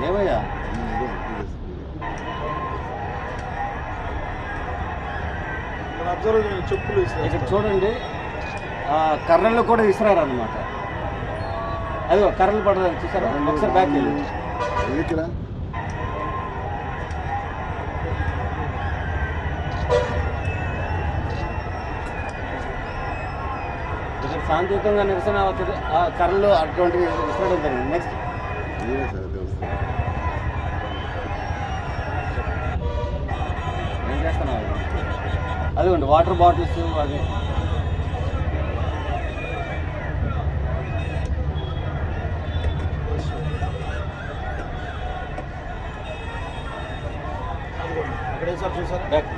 ఏమయ్యా చెప్పులు ఇక్కడ చూడండి, కర్రల్లో కూడా విసిరారు అనమాట. అదిగో కర్రలు పడలేదు చూసారా, ఒకసారి బ్యాక్ వెళ్ళి ఇక్కడ శాంతియుతంగా నిరసన కర్రలు అటువంటివి విసరడం జరిగింది. నెక్స్ట్ ఏం చేస్తున్నావు? అదిగోండి వాటర్ బాటిల్స్ అది బ్యాక్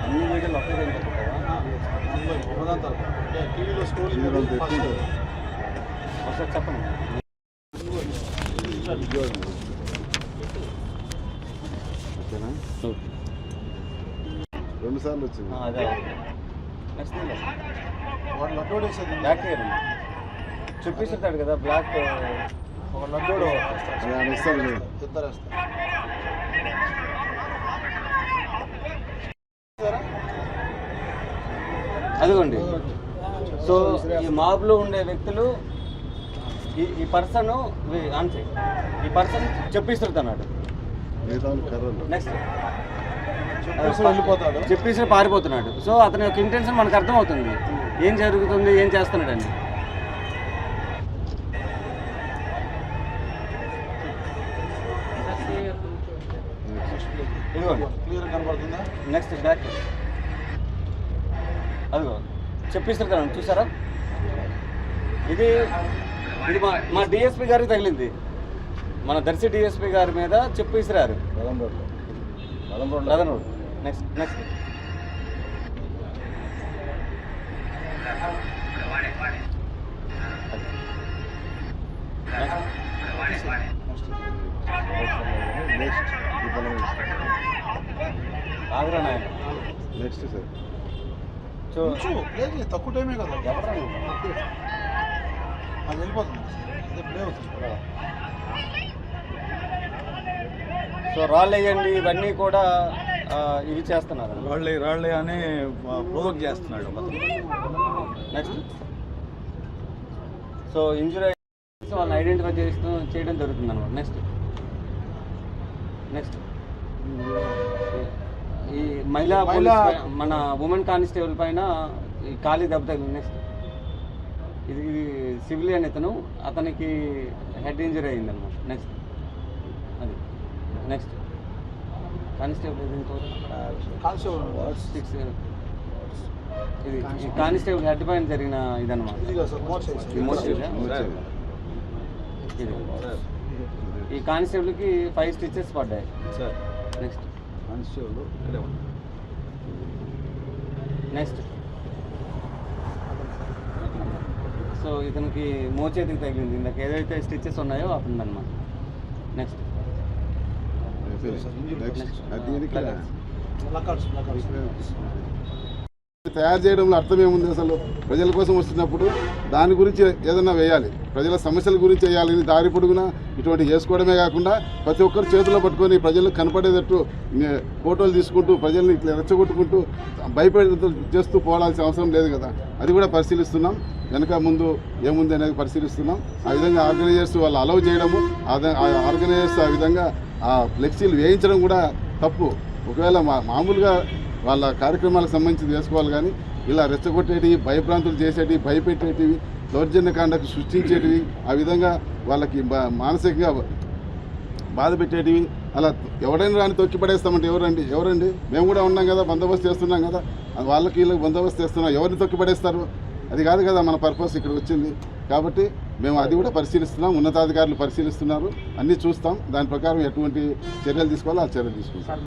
అన్ని వీడియోలు ఒకే ఒకసారి చెప్పండి. రెండు సార్లు వచ్చింది. అదే నెక్స్ట్ బ్లాక్ హెయిర్ చూపిస్తాడు కదా, బ్లాక్ ఒక లడ్డోడు అదిగోండి. సో ఈ మాబ్లో ఉండే వ్యక్తులు ఈ పర్సన్ అంతే, ఈ పర్సన్ చెప్పిస్తున్నాడు. నెక్స్ట్ వెళ్ళిపోతాడు, చెప్పేసి పారిపోతున్నాడు. సో అతని యొక్క ఇంటెన్షన్ మనకు అర్థమవుతుంది, ఏం జరుగుతుంది, ఏం చేస్తున్నాడని. నెక్స్ట్ బ్యాక్ అదిగో చెప్పిస్తున్నాను చూసారా, ఇది మా డిఎస్పీ గారికి తగిలింది. మన దర్శి డిఎస్పీ గారి మీద చెప్పు ఇసిరారు. రదన్ రోడ్. నెక్స్ట్ నెక్స్ట్ ఆగ్రా నాయన. నెక్స్ట్ సార్ తక్కువ టైమే కదా, ఎవరు అది వెళ్ళిపోతుంది, అదే ప్లే అవుతుంది. సో రాళ్ళు వేయండి ఇవన్నీ కూడా ఇవి చేస్తున్నారు, రాళ్ళే అని ప్రొవోక్ చేస్తున్నాడు. నెక్స్ట్ సో ఇంజురీ వాళ్ళని ఐడెంటిఫై చేయడం జరుగుతుంది అనమాట. నెక్స్ట్ నెక్స్ట్ ఈ మహిళా మన ఉమెన్ కానిస్టేబుల్ పైన ఈ ఖాళీ దెబ్బ తగిలింది. నెక్స్ట్ ఇది సివిలియన్ ఇతను, అతనికి హెడ్ ఇంజరీ అయింది అనమాట. నెక్స్ట్ అది నెక్స్ట్ కానిస్టేబుల్ ఇది కానిస్టేబుల్ హెడ్ పైన జరిగిన ఇదన్నమాట. ఇది ఈ కానిస్టేబుల్కి 5 స్టిచెస్ పడ్డాయి. నెక్స్ట్ నెక్స్ట్ సో ఇతనికి మోచేతికి తగిలింది, ఇందాక ఏదైతే స్టిచెస్ ఉన్నాయో అప్పుడు అనమాట. నెక్స్ట్ తయారు చేయడంలో అర్థం ఏముంది? అసలు ప్రజల కోసం వస్తున్నప్పుడు దాని గురించి ఏదన్నా వేయాలి, ప్రజల సమస్యల గురించి వేయాలి. దారి పొడుగున ఇటువంటి చేసుకోవడమే కాకుండా ప్రతి ఒక్కరు చేతిలో పట్టుకొని ప్రజలకు కనపడేటట్టు ఫోటోలు తీసుకుంటూ ప్రజల్ని ఇట్లా రెచ్చగొట్టుకుంటూ భయపడే చేస్తూ పోవాల్సిన అవసరం లేదు కదా. అది కూడా పరిశీలిస్తున్నాం, వెనక ముందు ఏముంది అనేది పరిశీలిస్తున్నాం. ఆ విధంగా ఆర్గనైజర్స్ వాళ్ళు అలౌ చేయడము, ఆర్గనైజర్స్ ఆ విధంగా ఆ ఫ్లెక్సీలు వేయించడం కూడా తప్పు. ఒకవేళ మామూలుగా వాళ్ళ కార్యక్రమాలకు సంబంధించి చేసుకోవాలి, కానీ ఇలా రెచ్చగొట్టేటివి, భయభ్రాంతులు చేసేటివి, భయపెట్టేటివి, దౌర్జన్యకాండకు సృష్టించేటివి, ఆ విధంగా వాళ్ళకి మానసికంగా బాధ పెట్టేటివి, అలా ఎవరైనా రాని తొక్కి పడేస్తామంటే ఎవరండి? మేము కూడా ఉన్నాం కదా, బందోబస్తు చేస్తున్నాం కదా, వాళ్ళకి వీళ్ళకి బందోబస్తు చేస్తున్నాం, ఎవరిని తొక్కి పడేస్తారు? అది కాదు కదా మన పర్పస్ ఇక్కడ వచ్చింది. కాబట్టి మేము అది కూడా పరిశీలిస్తున్నాం, ఉన్నతాధికారులు పరిశీలిస్తున్నారు, అన్నీ చూస్తాం. దాని ప్రకారం ఎటువంటి చర్యలు తీసుకోవాలో ఆ చర్యలు తీసుకుంటాం.